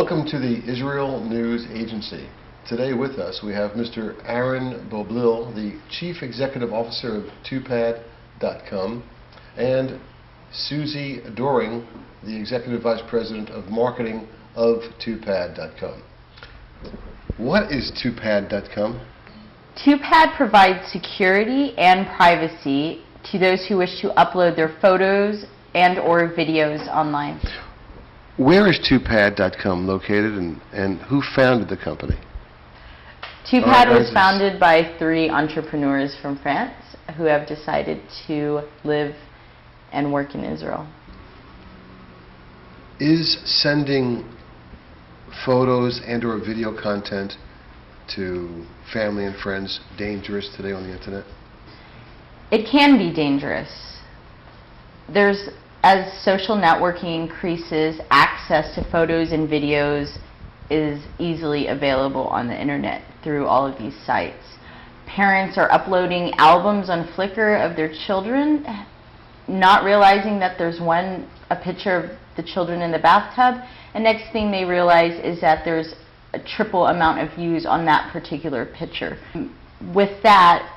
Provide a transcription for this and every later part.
Welcome to the Israel News Agency. Today with us we have Mr. Aaron Boblil, the Chief Executive Officer of TwoPad.com, and Susie Doring, the Executive Vice President of Marketing of TwoPad.com. What is TwoPad.com? TwoPad provides security and privacy to those who wish to upload their photos and or videos online. Where is TwoPad.com located, and who founded the company? TwoPad was founded by 3 entrepreneurs from France who have decided to live and work in Israel. Is sending photos and or video content to family and friends dangerous today on the internet? It can be dangerous. As social networking increases, access to photos and videos is easily available on the internet through all of these sites. Parents are uploading albums on Flickr of their children, not realizing that there's a picture of the children in the bathtub, and next thing they realize is that there's a triple amount of views on that particular picture. With that,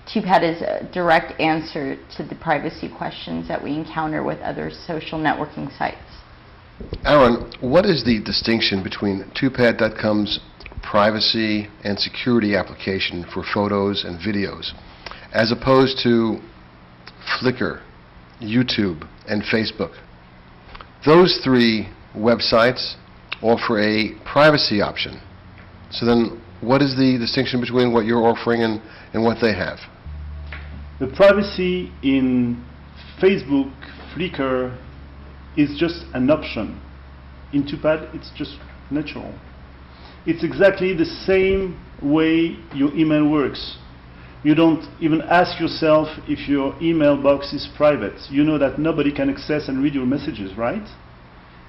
TwoPad is a direct answer to the privacy questions that we encounter with other social networking sites. Aaron, what is the distinction between TwoPad.com's privacy and security application for photos and videos, as opposed to Flickr, YouTube, and Facebook? Those 3 websites offer a privacy option. So then, what is the distinction between what you're offering and what they have? The privacy in Facebook, Flickr is just an option. In TwoPad, it's just natural. It's exactly the same way your email works. You don't even ask yourself if your email box is private. You know that nobody can access and read your messages, right?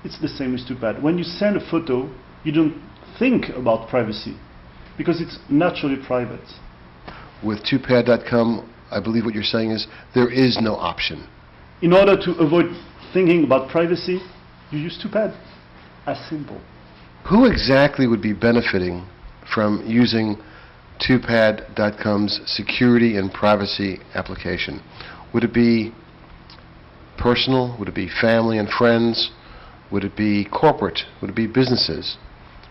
It's the same with TwoPad. When you send a photo, you don't think about privacy because it's naturally private. With TwoPad.com, I believe what you're saying is there is no option. In order to avoid thinking about privacy, you use TwoPad. As simple. Who exactly would be benefiting from using TwoPad.com's security and privacy application? Would it be personal? Would it be family and friends? Would it be corporate? Would it be businesses?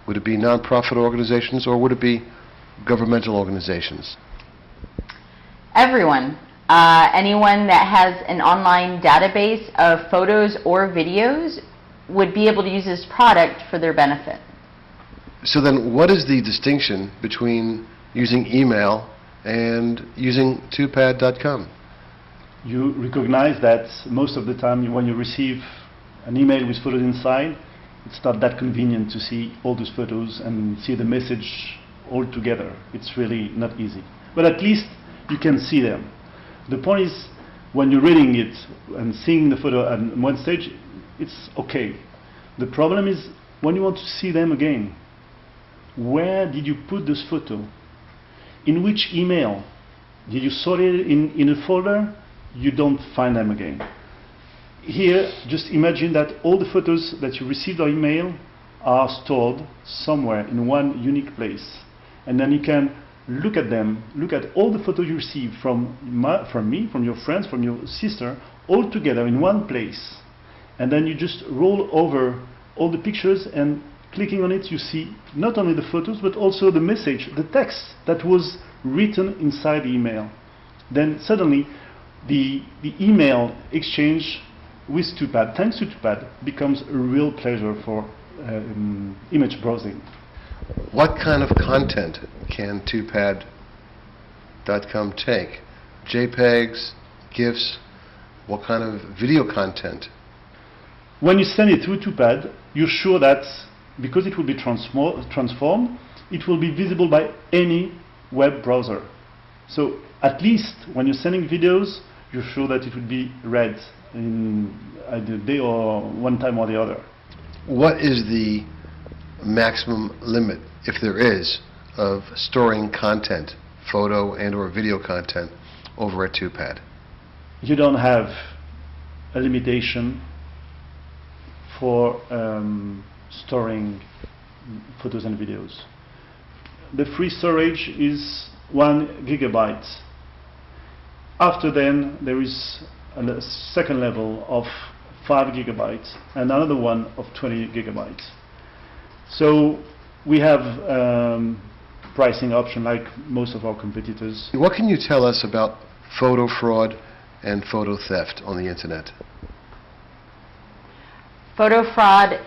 Would it be nonprofit organizations, or would it be governmental organizations? Everyone. Anyone that has an online database of photos or videos would be able to use this product for their benefit. So then what is the distinction between using email and using TwoPad.com? You recognize that most of the time when you receive an email with photos inside, it's not that convenient to see all those photos and see the message all together. It's really not easy. But at least you can see them. The point is, when you're reading it and seeing the photo at one stage, it's okay. The problem is when you want to see them again. Where did you put this photo? In which email? Did you sort it in a folder? You don't find them again. Here, just imagine that all the photos that you received on email are stored somewhere in one unique place. And then you can look at them, look at all the photos you received from me, from your friends, from your sister, all together in one place. And then you just roll over all the pictures, and clicking on it you see not only the photos but also the message, the text that was written inside the email. Then suddenly the email exchange with TwoPad, thanks to TwoPad, becomes a real pleasure for image browsing. What kind of content can TwoPad.com take? JPEGs, GIFs, what kind of video content? When you send it through TwoPad, you're sure that because it will be transformed, it will be visible by any web browser. So at least when you're sending videos, you're sure that it will be read in either day or one time or the other. What is the maximum limit, if there is, of storing content, photo and or video content, over at TwoPad? You don't have a limitation for storing photos and videos. The free storage is 1 gigabyte. After then, there is a second level of 5 gigabytes and another one of 20 gigabytes. So we have pricing option like most of our competitors. What can you tell us about photo fraud and photo theft on the internet? Photo fraud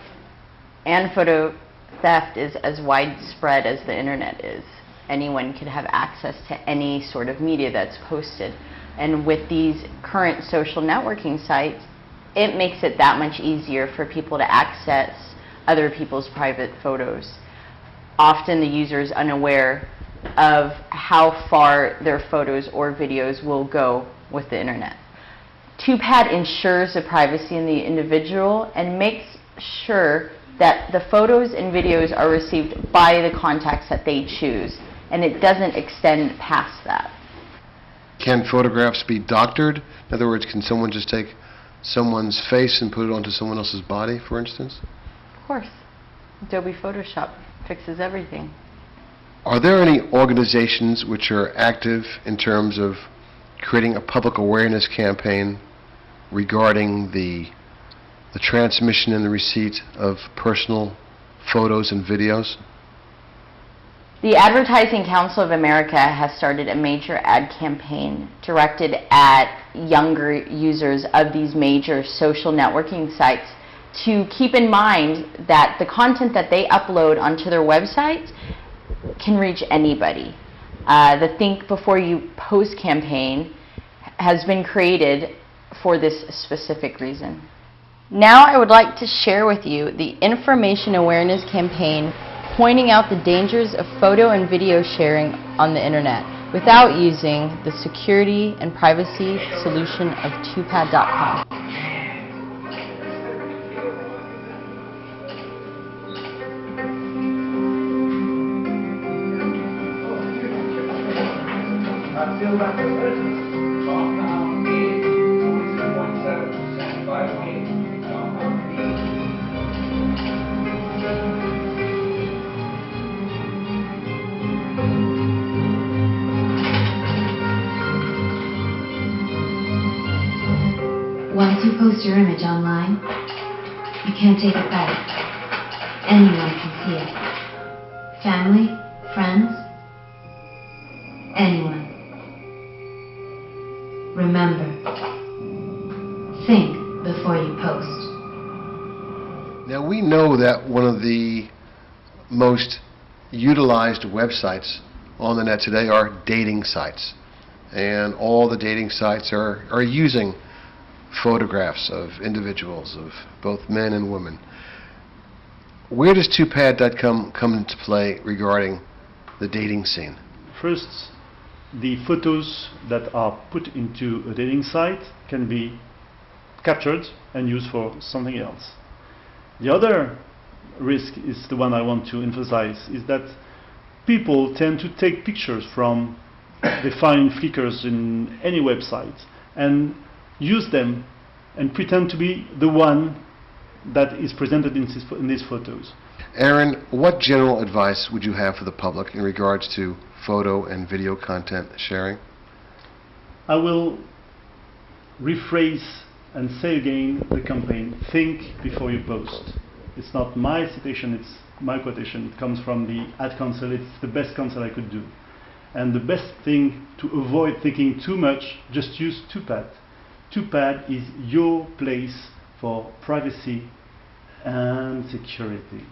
and photo theft is as widespread as the internet is. Anyone could have access to any sort of media that's posted. And with these current social networking sites, it makes it that much easier for people to access other people's private photos. Often the user is unaware of how far their photos or videos will go with the internet. 2Pad ensures the privacy in the individual and makes sure that the photos and videos are received by the contacts that they choose, and it doesn't extend past that. Can photographs be doctored? In other words, can someone just take someone's face and put it onto someone else's body, for instance? Of course. Adobe Photoshop fixes everything. Are there any organizations which are active in terms of creating a public awareness campaign regarding the transmission and the receipt of personal photos and videos? The Advertising Council of America has started a major ad campaign directed at younger users of these major social networking sites to keep in mind that the content that they upload onto their websites can reach anybody. The Think Before You Post campaign has been created for this specific reason. Now I would like to share with you the information awareness campaign pointing out the dangers of photo and video sharing on the internet without using the security and privacy solution of 2pad.com. Once you post your image online, you can't take it back. Anyone can see it. Family, friends, anyone. Remember, think before you post. Now, we know that one of the most utilized websites on the net today are dating sites. And all the dating sites are using photographs of individuals, of both men and women. Where does 2pad.com come into play regarding the dating scene? First, the photos that are put into a dating site can be captured and used for something else. The other risk is the one I want to emphasize, is that people tend to take pictures from they find flickers in any website and use them and pretend to be the one that is presented in these photos. Aaron, what general advice would you have for the public in regards to photo and video content sharing? I will rephrase and say again the campaign, think before you post. It's not my citation, it's my quotation. It comes from the Ad Council. It's the best counsel I could do. And the best thing to avoid thinking too much, just use 2Pad. 2Pad is your place for privacy and security.